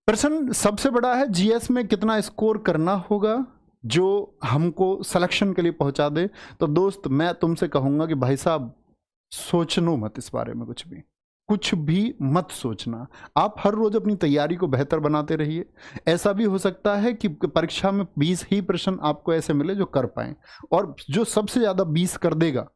प्रश्न सबसे बड़ा है जीएस में कितना स्कोर करना होगा जो हमको सिलेक्शन के लिए पहुंचा दे। तो दोस्त मैं तुमसे कहूंगा कि भाई साहब सोचनो मत इस बारे में, कुछ भी मत सोचना। आप हर रोज अपनी तैयारी को बेहतर बनाते रहिए। ऐसा भी हो सकता है कि परीक्षा में 20 ही प्रश्न आपको ऐसे मिले जो कर पाए, और जो सबसे ज्यादा 20 कर देगा,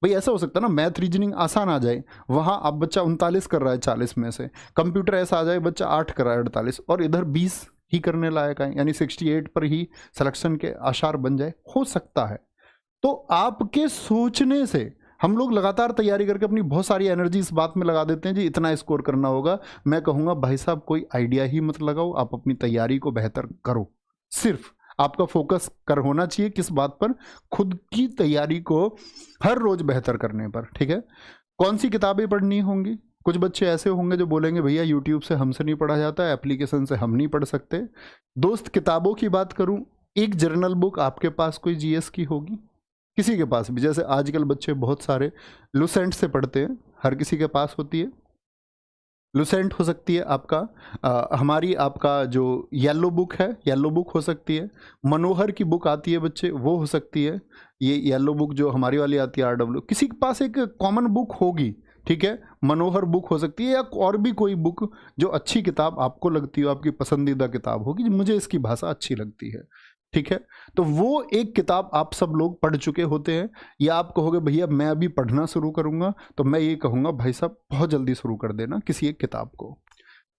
भाई ऐसा हो सकता है ना, मैथ रीजनिंग आसान आ जाए, वहां आप बच्चा 39 कर रहा है 40 में से, कंप्यूटर ऐसा आ जाए बच्चा 8 कर रहा है 48, और इधर 20 ही करने लायक है, यानी 68 पर ही सिलेक्शन के आसार बन जाए, हो सकता है। तो आपके सोचने से हम लोग लगातार तैयारी करके अपनी बहुत सारी एनर्जी इस बात में लगा देते हैं जी इतना स्कोर करना होगा। मैं कहूंगा भाई साहब कोई आइडिया ही मत लगाओ, आप अपनी तैयारी को बेहतर करो। सिर्फ आपका फोकस कर होना चाहिए किस बात पर, खुद की तैयारी को हर रोज बेहतर करने पर। ठीक है, कौन सी किताबें पढ़नी होंगी? कुछ बच्चे ऐसे होंगे जो बोलेंगे भैया यूट्यूब से हमसे नहीं पढ़ा जाता, एप्लीकेशन से हम नहीं पढ़ सकते। दोस्त किताबों की बात करूं, एक जर्नल बुक आपके पास कोई जीएस की होगी, किसी के पास भी, जैसे आजकल बच्चे बहुत सारे लुसेंट से पढ़ते हैं, हर किसी के पास होती है। लुसेंट हो सकती है आपका, हमारी आपका जो येलो बुक है, येलो बुक हो सकती है। मनोहर की बुक आती है बच्चे, वो हो सकती है। ये येलो बुक जो हमारी वाली आती है आरडब्ल्यू, किसी के पास एक कॉमन बुक होगी। ठीक है, मनोहर बुक हो सकती है, या और भी कोई बुक जो अच्छी किताब आपको लगती हो, आपकी पसंदीदा किताब होगी, मुझे इसकी भाषा अच्छी लगती है। ठीक है, तो वो एक किताब आप सब लोग पढ़ चुके होते हैं, या आप कहोगे भैया मैं अभी पढ़ना शुरू करूंगा, तो मैं ये कहूंगा भाई साहब बहुत जल्दी शुरू कर देना किसी एक किताब को।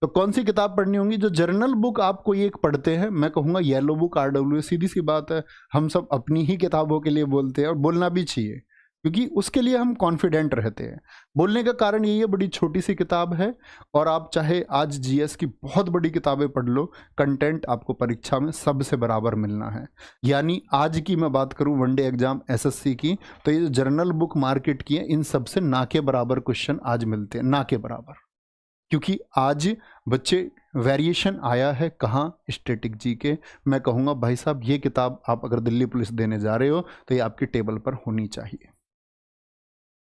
तो कौन सी किताब पढ़नी होगी? जो जर्नल बुक आप कोई एक पढ़ते हैं, मैं कहूंगा येलो बुक आरडब्ल्यू, सीधी सी बात है, हम सब अपनी ही किताबों के लिए बोलते हैं, और बोलना भी चाहिए, क्योंकि उसके लिए हम कॉन्फिडेंट रहते हैं। बोलने का कारण यही है, बड़ी छोटी सी किताब है, और आप चाहे आज जीएस की बहुत बड़ी किताबें पढ़ लो, कंटेंट आपको परीक्षा में सबसे बराबर मिलना है। यानी आज की मैं बात करूं वनडे एग्जाम एसएससी की, तो ये जो जर्नल बुक मार्केट की है, इन सबसे ना के बराबर क्वेश्चन आज मिलते हैं, ना के बराबर। क्योंकि आज बच्चे वेरिएशन आया है कहाँ, स्टैटिक जी के। मैं कहूँगा भाई साहब ये किताब आप अगर दिल्ली पुलिस देने जा रहे हो तो ये आपकी टेबल पर होनी चाहिए,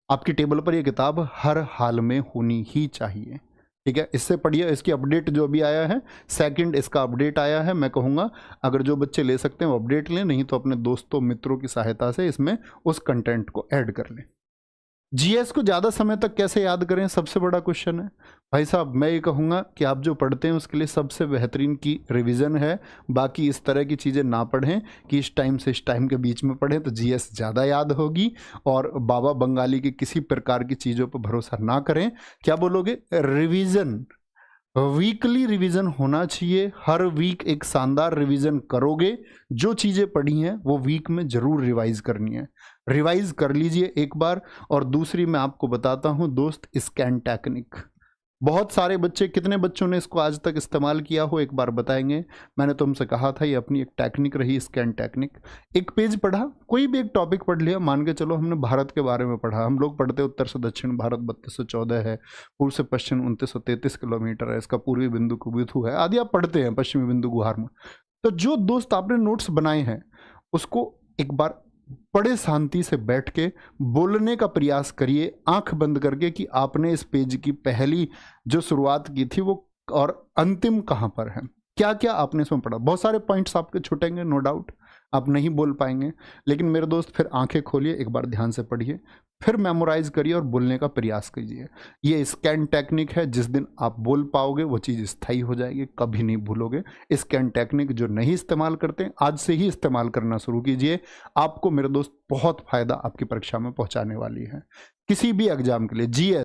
आपकी टेबल पर ये किताब हर हाल में होनी ही चाहिए। ठीक है, इससे पढ़िए, इसकी अपडेट जो अभी आया है, सेकंड इसका अपडेट आया है। मैं कहूँगा अगर जो बच्चे ले सकते हैं वो अपडेट लें, नहीं तो अपने दोस्तों मित्रों की सहायता से इसमें उस कंटेंट को ऐड कर लें। जीएस को ज़्यादा समय तक कैसे याद करें, सबसे बड़ा क्वेश्चन है। भाई साहब मैं ये कहूँगा कि आप जो पढ़ते हैं उसके लिए सबसे बेहतरीन की रिवीजन है। बाकी इस तरह की चीज़ें ना पढ़ें कि इस टाइम से इस टाइम के बीच में पढ़ें, तो जीएस ज़्यादा याद होगी। और बाबा बंगाली की किसी प्रकार की चीज़ों पर भरोसा ना करें। क्या बोलोगे? रिवीजन, वीकली रिवीजन होना चाहिए। हर वीक एक शानदार रिवीजन करोगे, जो चीज़ें पढ़ी हैं वो वीक में ज़रूर रिवाइज करनी है, रिवाइज कर लीजिए एक बार। और दूसरी मैं आपको बताता हूं दोस्त, स्कैन टेक्निक। बहुत सारे बच्चे, कितने बच्चों ने इसको आज तक इस्तेमाल किया हो एक बार बताएंगे। मैंने तुमसे कहा था ये अपनी एक टेक्निक रही, स्कैन टेक्निक। एक पेज पढ़ा, कोई भी एक टॉपिक पढ़ लिया, मान के चलो हमने भारत के बारे में पढ़ा, हम लोग पढ़ते उत्तर से दक्षिण भारत 3214 है, पूर्व से पश्चिम 2933 किलोमीटर है, इसका पूर्वी बिंदु कुबिथु है, आदि आप पढ़ते हैं, पश्चिमी बिंदु गुहार। तो जो दोस्त आपने नोट्स बनाए हैं उसको एक बार बड़े शांति से बैठ के बोलने का प्रयास करिए, आंख बंद करके, कि आपने इस पेज की पहली जो शुरुआत की थी वो और अंतिम कहां पर है, क्या क्या आपने इसमें पढ़ा। बहुत सारे पॉइंट्स आपके छूटेंगे, नो डाउट, आप नहीं बोल पाएंगे, लेकिन मेरे दोस्त फिर आंखें खोलिए, एक बार ध्यान से पढ़िए, फिर मेमोराइज करिए और बोलने का प्रयास कीजिए। ये स्कैन टेक्निक है, जिस दिन आप बोल पाओगे वो चीज़ स्थायी हो जाएगी, कभी नहीं भूलोगे। स्कैन टेक्निक जो नहीं इस्तेमाल करते आज से ही इस्तेमाल करना शुरू कीजिए, आपको मेरे दोस्त बहुत फायदा आपकी परीक्षा में पहुंचाने वाली है। किसी भी एग्जाम के लिए, जीएस